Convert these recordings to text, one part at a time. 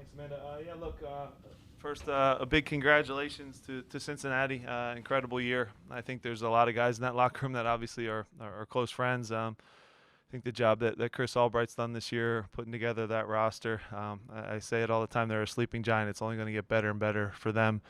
Thanks, Amanda. Yeah, look, first, a big congratulations to Cincinnati. Incredible year. I think there's a lot of guys in that locker room that obviously are close friends. I think the job that Chris Albright's done this year, putting together that roster, I say it all the time, they're a sleeping giant. It's only going to get better and better for them.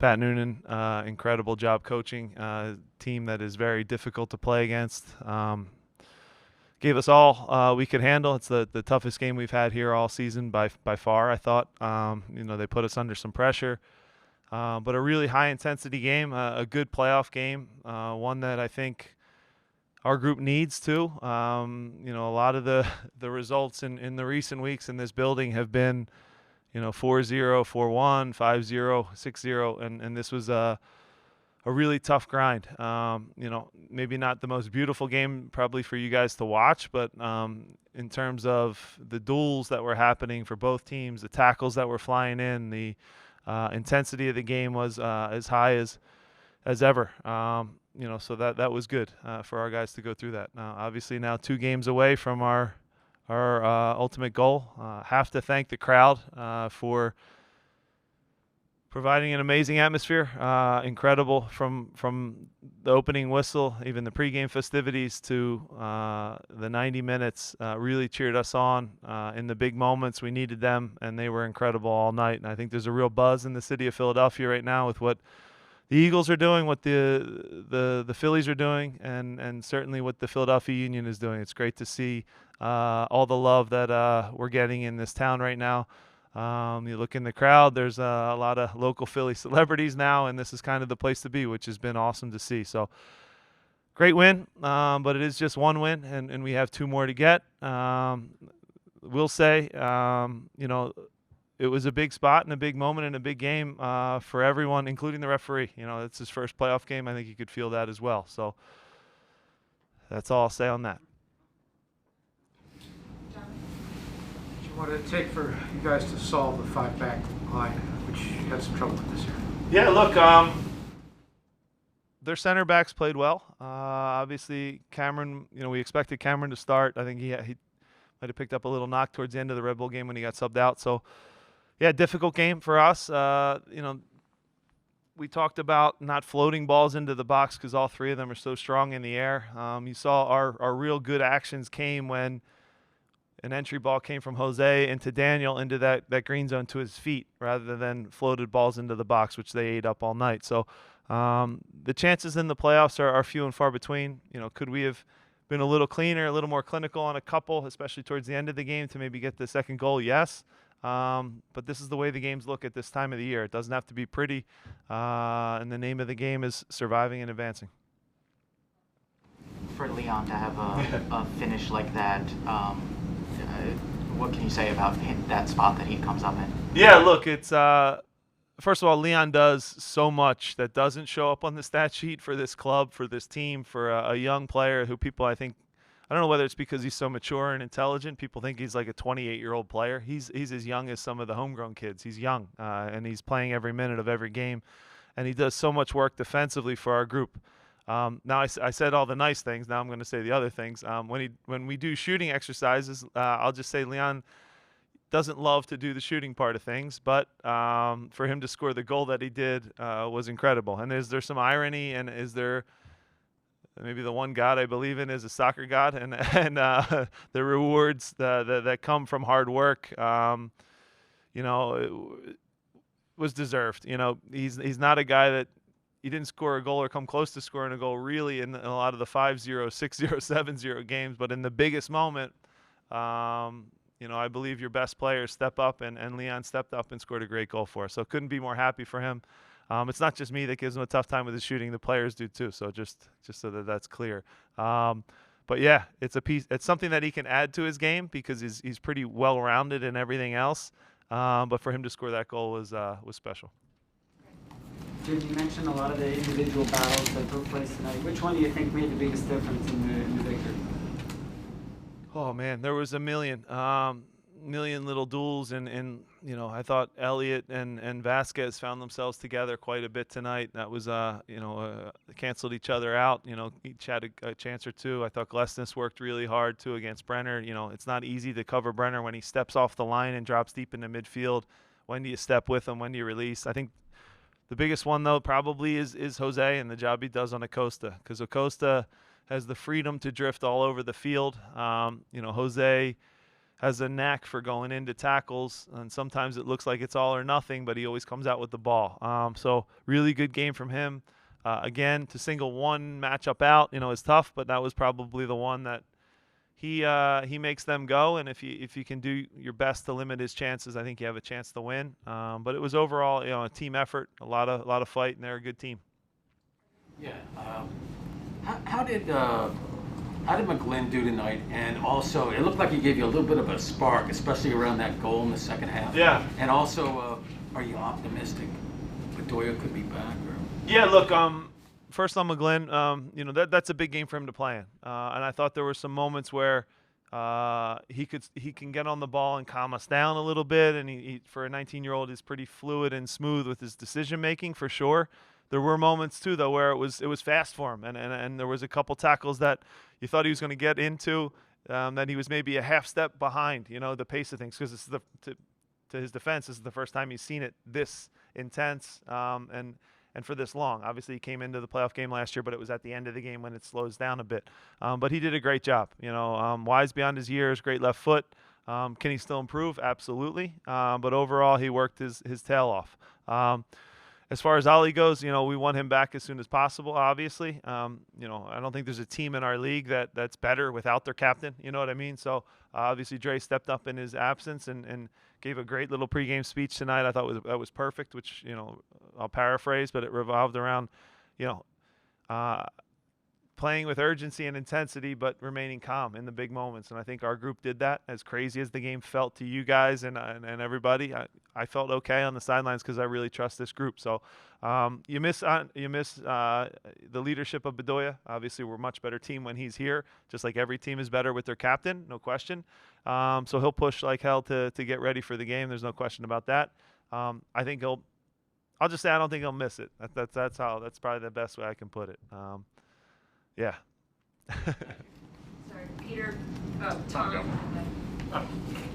Pat Noonan, incredible job coaching. Team that is very difficult to play against. Gave us all we could handle. It's the toughest game we've had here all season by far, I thought. They put us under some pressure. But a really high-intensity game, a good playoff game, one that I think our group needs to. A lot of the results in the recent weeks in this building have been, 4-0, 4-1, 5-0, 6-0, and this was a really tough grind. Maybe not the most beautiful game probably for you guys to watch, but in terms of the duels that were happening for both teams, the tackles that were flying in, the intensity of the game was as high as ever. So that was good for our guys to go through that. Obviously now 2 games away from our ultimate goal. Have to thank the crowd for providing an amazing atmosphere, incredible from the opening whistle, even the pregame festivities to the 90 minutes, really cheered us on. In the big moments, we needed them, and they were incredible all night. And I think there's a real buzz in the city of Philadelphia right now with what the Eagles are doing, what the Phillies are doing, and certainly what the Philadelphia Union is doing. It's great to see all the love that we're getting in this town right now. You look in the crowd, there's a lot of local Philly celebrities now, and this is kind of the place to be, which has been awesome to see. So great win, but it is just one win, and we have 2 more to get. We'll say, it was a big spot and a big moment and a big game for everyone, including the referee. It's his first playoff game. I think you could feel that as well. So that's all I'll say on that. What did it take for you guys to solve the 5-back line, which you had some trouble with this year? Yeah, look, their center backs played well. Obviously, Cameron, we expected Cameron to start. I think he might have picked up a little knock towards the end of the Red Bull game when he got subbed out. So, yeah, difficult game for us. We talked about not floating balls into the box because all 3 of them are so strong in the air. You saw our real good actions came when an entry ball came from Jose into Daniel into that green zone to his feet rather than floated balls into the box, which they ate up all night. So the chances in the playoffs are few and far between. Could we have been a little cleaner, a little more clinical on a couple, especially towards the end of the game to maybe get the second goal? Yes. But this is the way the games look at this time of the year. It doesn't have to be pretty, and the name of the game is surviving and advancing. For Leon to have a finish like that, what can you say about that spot that he comes up in? Yeah, look, it's first of all, Leon does so much that doesn't show up on the stat sheet for this club, for this team, for a young player who people, I don't know whether it's because he's so mature and intelligent. People think he's like a 28-year-old player. He's as young as some of the homegrown kids. He's young, and he's playing every minute of every game, and he does so much work defensively for our group. Now I said all the nice things. Now I'm going to say the other things. When we do shooting exercises, I'll just say Leon doesn't love to do the shooting part of things, but for him to score the goal that he did was incredible. And is there some irony? And is there maybe the one God I believe in is a soccer God, and the rewards that come from hard work, was deserved. He's not a guy that. He didn't score a goal or come close to scoring a goal really in a lot of the 5-0, 6-0, 7-0 games. But in the biggest moment, I believe your best players step up, and Leon stepped up and scored a great goal for us. So couldn't be more happy for him. It's not just me that gives him a tough time with his shooting. The players do too. So just so that's clear. But yeah, it's something that he can add to his game because he's pretty well-rounded in everything else. But for him to score that goal was special. Jim, you mentioned a lot of the individual battles that took place tonight. Which one do you think made the biggest difference in the victory? Oh man, there was a million. million little duels, and I thought Elliott and Vasquez found themselves together quite a bit tonight. That was canceled each other out. Each had a chance or two. I thought Glesnes worked really hard too against Brenner. It's not easy to cover Brenner when he steps off the line and drops deep into midfield. When do you step with him? When do you release? I think the biggest one though probably is Jose and the job he does on Acosta, because Acosta has the freedom to drift all over the field. Jose has a knack for going into tackles, and sometimes it looks like it's all or nothing, but he always comes out with the ball. So really good game from him. Again, to single one matchup out, is tough, but that was probably the one that he makes them go. And if you can do your best to limit his chances, I think you have a chance to win. But it was overall, a team effort, a lot of fight, and they're a good team. Yeah. How did McGlynn do tonight? And also, it looked like he gave you a little bit of a spark, especially around that goal in the second half. Yeah. And also, are you optimistic Bedoya could be back? Or? Yeah, look, first on McGlynn, that's a big game for him to play in. And I thought there were some moments where he can get on the ball and calm us down a little bit. And he for a 19-year-old, is pretty fluid and smooth with his decision making for sure. There were moments too, though, where it was fast for him, and there was a couple tackles that you thought he was going to get into, that he was maybe a half step behind, the pace of things, because this is to his defense, this is the first time he's seen it this intense, and for this long. Obviously, he came into the playoff game last year, but it was at the end of the game when it slows down a bit. But he did a great job. Wise beyond his years, great left foot. Can he still improve? Absolutely. But overall, he worked his tail off. As far as Ali goes, we want him back as soon as possible, obviously. I don't think there's a team in our league that's better without their captain, you know what I mean? So, obviously, Dre stepped up in his absence and gave a great little pregame speech tonight. I thought that was perfect, which, I'll paraphrase, but it revolved around, playing with urgency and intensity, but remaining calm in the big moments. And I think our group did that. As crazy as the game felt to you guys and everybody, I felt okay on the sidelines because I really trust this group. So you miss the leadership of Bedoya. Obviously, we're a much better team when he's here, just like every team is better with their captain, no question. So he'll push like hell to get ready for the game. There's no question about that. I think I'll just say I don't think he'll miss it. That's probably the best way I can put it. Yeah. Sorry, Peter. Tom.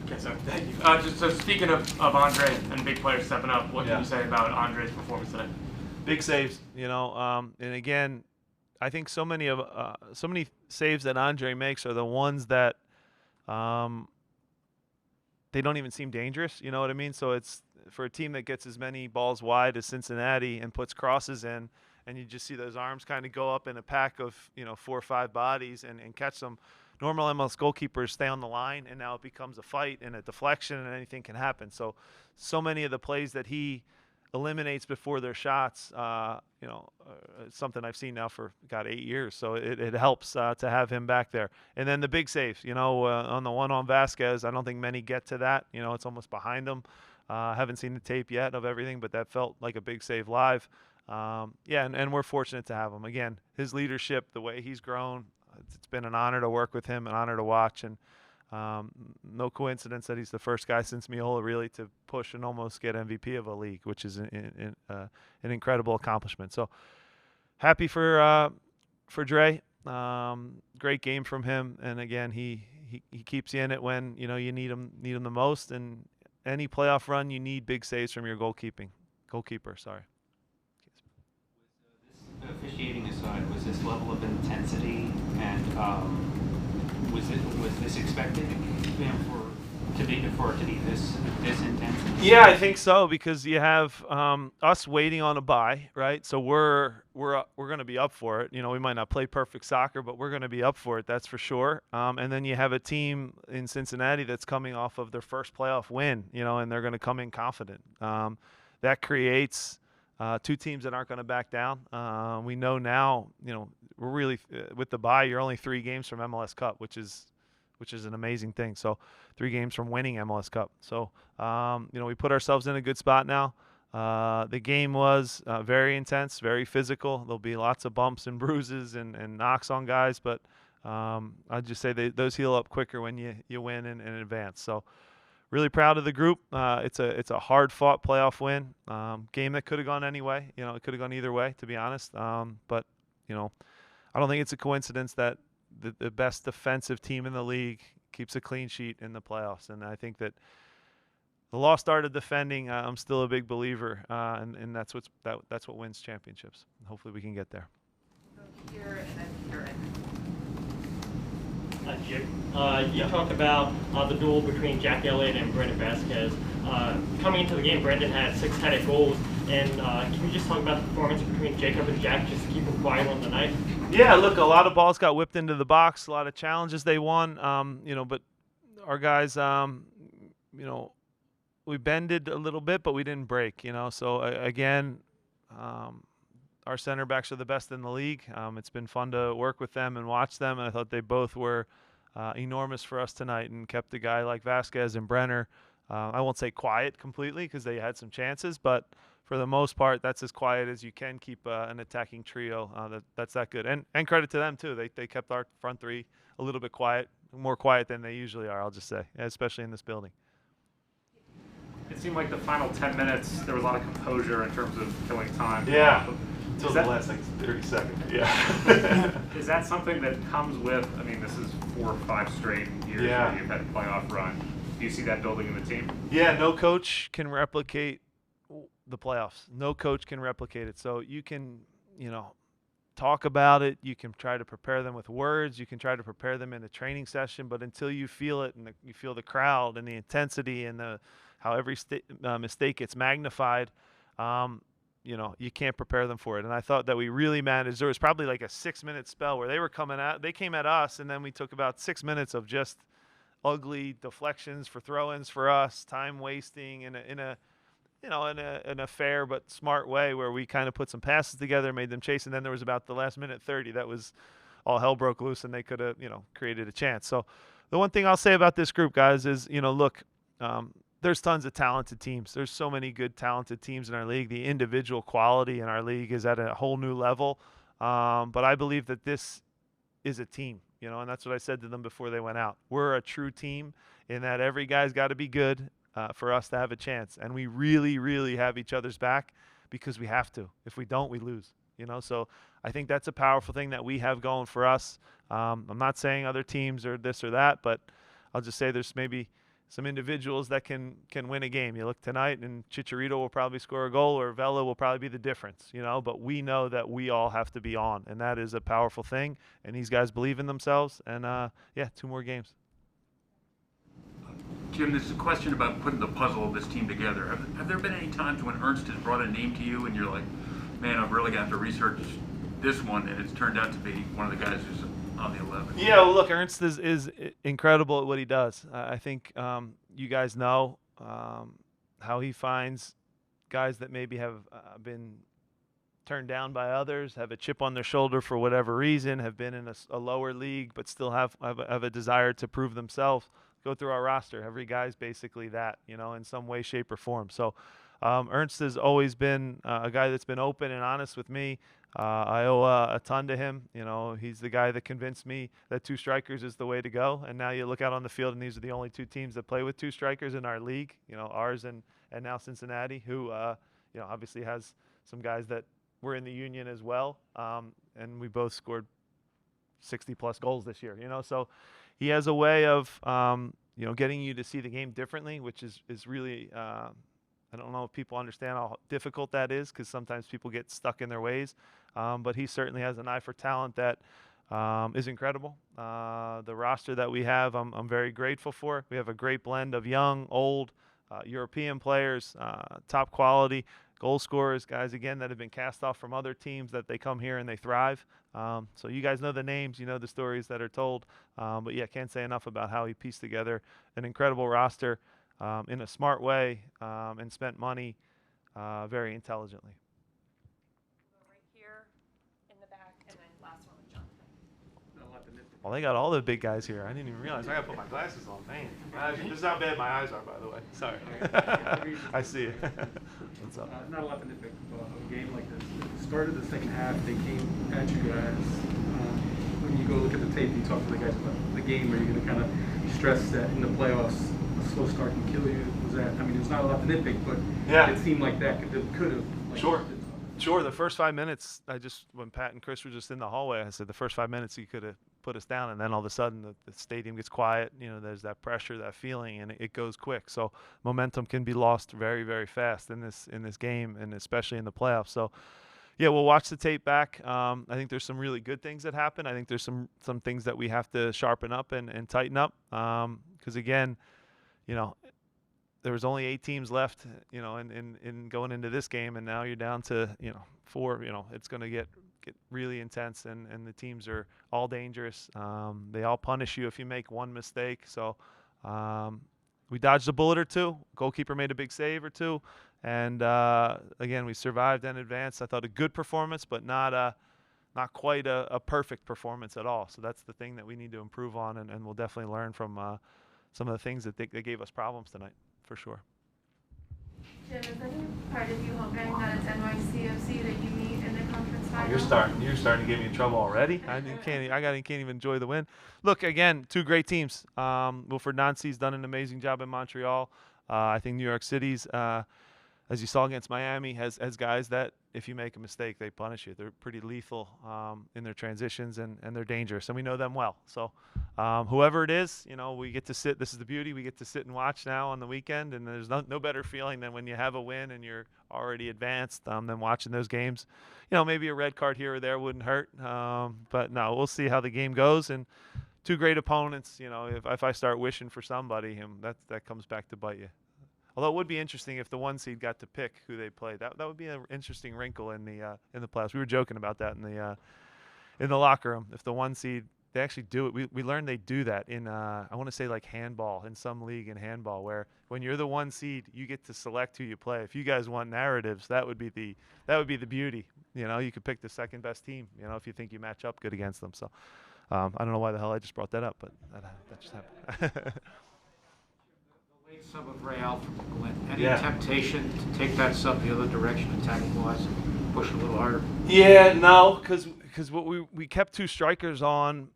Okay, so thank you. Just so speaking of Andre and big players stepping up, what can you say about Andre's performance today? Big saves, and again, I think so many saves that Andre makes are the ones that they don't even seem dangerous. You know what I mean? So it's for a team that gets as many balls wide as Cincinnati and puts crosses in. And you just see those arms kind of go up in a pack of 4 or 5 bodies and catch them. Normal MLS goalkeepers stay on the line, and now it becomes a fight and a deflection, and anything can happen. So many of the plays that he eliminates before their shots, something I've seen now for 8 years. So it helps to have him back there. And then the big saves, on the one on Vasquez, I don't think many get to that. It's almost behind him. Haven't seen the tape yet of everything, but that felt like a big save live. And we're fortunate to have him. Again, his leadership, the way he's grown, it's been an honor to work with him, an honor to watch, and no coincidence that he's the first guy since Miola really to push and almost get MVP of a league, which is an incredible accomplishment. So happy for Dre. Great game from him, and again, he keeps you in it when you need him the most. And any playoff run, you need big saves from your goalkeeper. Sorry. Officiating aside, was this level of intensity and was this expected for it to be this intense? Yeah, I think so, because you have us waiting on a bye, right? So we're going to be up for it. We might not play perfect soccer, but we're going to be up for it. That's for sure. And then you have a team in Cincinnati that's coming off of their first playoff win, and they're going to come in confident. That creates 2 teams that aren't going to back down. We know now, we're really with the bye. You're only 3 games from MLS Cup, which is an amazing thing. So 3 games from winning MLS Cup. So we put ourselves in a good spot now. The game was very intense, very physical. There'll be lots of bumps and bruises and knocks on guys, but I'd just say those heal up quicker when you win and advance. So really proud of the group. It's a hard-fought playoff win. Game that could have gone anyway. It could have gone either way, to be honest. But I don't think it's a coincidence that the best defensive team in the league keeps a clean sheet in the playoffs. And I think that the lost art of defending, I'm still a big believer, and that's what wins championships. Hopefully we can get there. Here and then here Jim, you talked about the duel between Jack Elliott and Brandon Vasquez. Coming into the game, Brandon had 6 headed goals. And can you just talk about the performance between Jacob and Jack, just to keep them quiet on the night? Yeah, look, a lot of balls got whipped into the box, a lot of challenges they won. But our guys, we bended a little bit, but we didn't break. So again, our center backs are the best in the league. It's been fun to work with them and watch them, and I thought they both were enormous for us tonight and kept a guy like Vasquez and Brenner. I won't say quiet completely because they had some chances, but for the most part, that's as quiet as you can keep an attacking trio. That's that good. And credit to them, too. They kept our front three a little bit quiet, more quiet than they usually are, I'll just say, especially in this building. It seemed like the final 10 minutes, there was a lot of composure in terms of killing time. Yeah, until the last 30 seconds. Yeah. Is that something that comes with, this is 4 or 5 straight years where you've had a playoff run. Do you see that building in the team? Yeah, no coach can replicate the playoffs. No coach can replicate it. So you can, talk about it. You can try to prepare them with words. You can try to prepare them in a training session. But until you feel it and you feel the crowd and the intensity and how every mistake gets magnified, you can't prepare them for it. And I thought that we really managed. There was probably like a 6-minute spell where they came at us, and then we took about 6 minutes of just ugly deflections for throw-ins for us, time wasting in a fair but smart way where we kind of put some passes together, made them chase, and then there was about the last minute 30 that was all hell broke loose, and they could have created a chance. So the one thing I'll say about this group, guys, is look, there's tons of talented teams. There's so many good talented teams in our league. The individual quality in our league is at a whole new level, but I believe that this is a team. And that's what I said to them before they went out. We're a true team in that every guy's got to be good for us to have a chance. And we really, really have each other's back because we have to. If we don't, we lose. So I think that's a powerful thing that we have going for us. I'm not saying other teams are this or that, but I'll just say there's maybe some individuals that can win a game. You look tonight, and Chicharito will probably score a goal, or Vela will probably be the difference, But we know that we all have to be on, and that is a powerful thing. And these guys believe in themselves. And 2 more games. Jim, this is a question about putting the puzzle of this team together. Have there been any times when Ernst has brought a name to you, and you're like, man, I've really got to research this one, and it's turned out to be one of the guys who's on the 11? Yeah, well, look, Ernst is incredible at what he does. I think you guys know how he finds guys that maybe have been turned down by others, have a chip on their shoulder for whatever reason, have been in a lower league, but still have a desire to prove themselves. Go through our roster. Every guy's basically that, in some way, shape, or form. So Ernst has always been a guy that's been open and honest with me. I owe a ton to him. He's the guy that convinced me that 2 strikers is the way to go. And now you look out on the field, and these are the only 2 teams that play with 2 strikers in our league. Ours and now Cincinnati, who obviously has some guys that were in the union as well. And we both scored 60+ goals this year. So he has a way of getting you to see the game differently, which is really. I don't know if people understand how difficult that is, because sometimes people get stuck in their ways. But he certainly has an eye for talent that is incredible. The roster that we have, I'm very grateful for. We have a great blend of young, old, European players, top quality, goal scorers, guys, again, that have been cast off from other teams, that they come here and they thrive. So you guys know the names, the stories that are told. But yeah, can't say enough about how he pieced together an incredible roster in a smart way, and spent money very intelligently. Right here, in the back, and then last one with Jonathan. Well, they got all the big guys here. I didn't even realize. I got to put my glasses on. Man, this is how bad my eyes are, by the way. Sorry. I see it. What's up? Not a lot to nitpick about a game like this. At the start of the second half, they came at you guys. When you go look at the tape, you talk to the guys about the game. Are you going to kind of stress that in the playoffs, slow start can kill you? Was that, I mean, there's not a lot to nitpick, but Yeah. it seemed like that could have. Like, Sure. Sure. The first 5 minutes, when Pat and Chris were just in the hallway, I said the first 5 minutes he could have put us down, and then all of a sudden the stadium gets quiet. You know, there's that pressure, that feeling, and it goes quick. So momentum can be lost very, very fast in this game, and especially in the playoffs. So yeah, we'll watch the tape back. I think there's some really good things that happen. I think there's some things that we have to sharpen up and tighten up. Because again, you know, there was only 8 teams left, you know, in going into this game, and now you're down to, you know, 4. You know, it's going to get really intense, and the teams are all dangerous. They all punish you if you make one mistake. So we dodged a bullet or two. Goalkeeper made a big save or two, and again, we survived and advanced. I thought a good performance, but not quite a perfect performance at all. So that's the thing that we need to improve on, and we'll definitely learn from some of the things that they gave us problems tonight, for sure. Jim, is any part of you hoping that it's NYCFC that you meet in the conference final? You're starting to get me in trouble already. I can't even enjoy the win. Look, again, 2 great teams. Wilfred Nancy's done an amazing job in Montreal. I think New York City's, as you saw against Miami, has guys that if you make a mistake, they punish you. They're pretty lethal in their transitions, and they're dangerous, and we know them well. So whoever it is, you know, we get to sit. This is the beauty. We get to sit and watch now on the weekend, and there's no better feeling than when you have a win and you're already advanced than watching those games. You know, maybe a red card here or there wouldn't hurt, but no, we'll see how the game goes. And 2 great opponents. You know, if I start wishing for somebody, that comes back to bite you. Although it would be interesting if the 1 seed got to pick who they play. That would be an interesting wrinkle in the playoffs. We were joking about that in the locker room. If the 1 seed, they actually do it. We learned they do that in I want to say like handball, in some league in handball, where when you're the 1 seed, you get to select who you play. If you guys want narratives, that would be the beauty. You know, you could pick the second best team. You know, if you think you match up good against them. So I don't know why the hell I just brought that up, but that just happened. Late sub of Real from Glenn. Any temptation to take that sub the other direction, attacking wise, and push a little harder? Yeah, no, because what we kept 2 strikers on,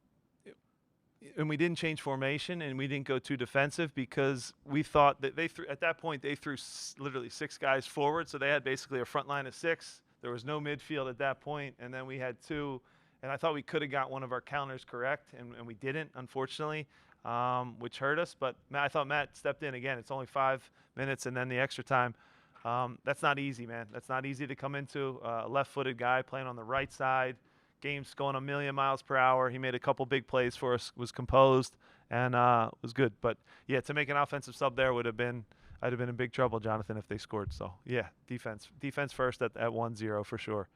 and we didn't change formation, and we didn't go too defensive because we thought that at that point they threw literally 6 guys forward, so they had basically a front line of 6. There was no midfield at that point, and then we had 2, and I thought we could have got one of our counters correct, and we didn't, unfortunately. Which hurt us, but I thought Matt stepped in again. It's only 5 minutes and then the extra time. That's not easy, man. That's not easy to come into. A left-footed guy playing on the right side. Game's going a million miles per hour. He made a couple big plays for us, was composed, and was good. But, yeah, to make an offensive sub there I'd have been in big trouble, Jonathan, if they scored. So, yeah, defense first at 1-0 for sure.